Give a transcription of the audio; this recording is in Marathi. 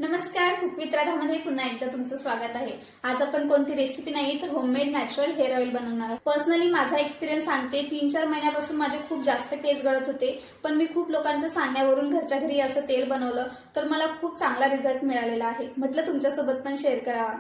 नमस्कार, कुकविथ राधामध्ये पुन्हा एकदा तुमचं स्वागत आहे। आज आपण कोणती रेसिपी नाही तर होममेड नॅचरल हेअर ऑइल बनवणार आहोत। पर्सनली माझा एक्सपिरियन्स सांगते, 3-4 महिन्यापासून माझे खूप जास्त केस गळत होते, पण मी खूप लोकांच्या सांगण्यावरून घरच्या घरी असं तेल बनवलं तर मला खूप चांगला रिझल्ट मिळालेला आहे। म्हटलं तुमच्यासोबत पण शेअर करावा।